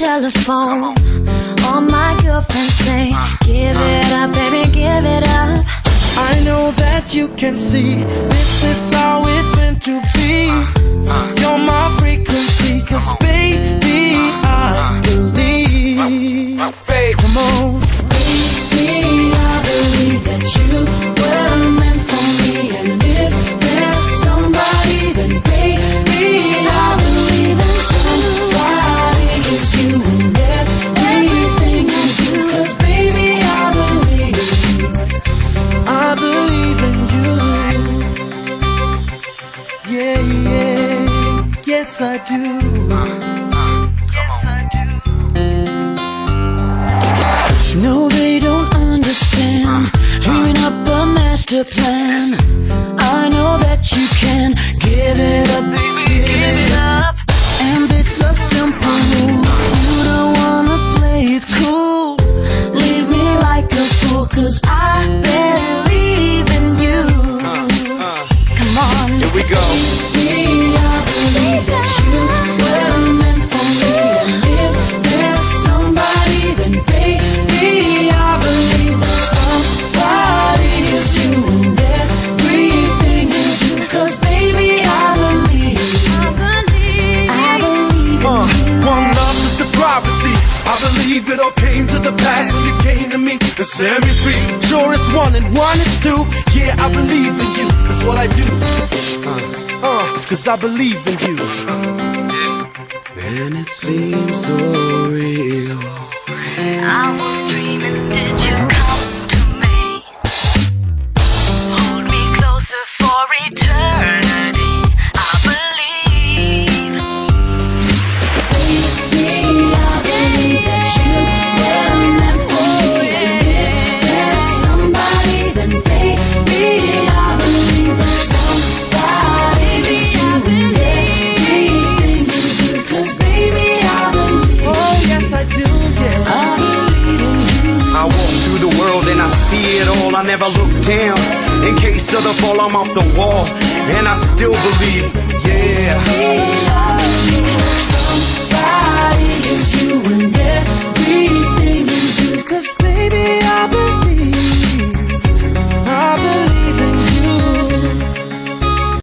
telephone. All my girlfriends say, give it up, baby, give it up. I know that you can see this is how it's meant to be. You're my frequency, 'cause baby, I believe. Come on. Baby, I believe that you were meant for me. And if there's somebody, then baby, I believe that somebody is you. And everything you do, 'cause baby, I believe in you. Yeah, yeah, yes I do. Yes I do. No, they don't understand. Dreaming up a master plan. I know that you can give it up, baby, give it up. And it's a simple rule. You don't wanna play it cool. Leave me like a fool, 'cause I believe in you. Come on. Here we go. me. I believe that you were meant for me. And if there's somebody, then baby, I believe that somebody is you. And everything you do, 'cause baby, I believe in you. One love is the prophecy. I believe it all came to the pass. You came to me and set me free. Sure it's one and one is two. Yeah, I believe in you. That's what I do. 'Cause I believe in you. And it seems so real. I was dreaming, did you come to me? Hold me closer for eternity. I believe. Baby, I believe that you were meant for me. And if there's somebody, then baby, I believe that somebody is you. And everything you do, 'cause baby, I believe. Oh yes I do, yeah. I believe in you. I walk through the world and I see it all. I never look down. In case of the fall, I'm off the wall. And I still believe, yeah.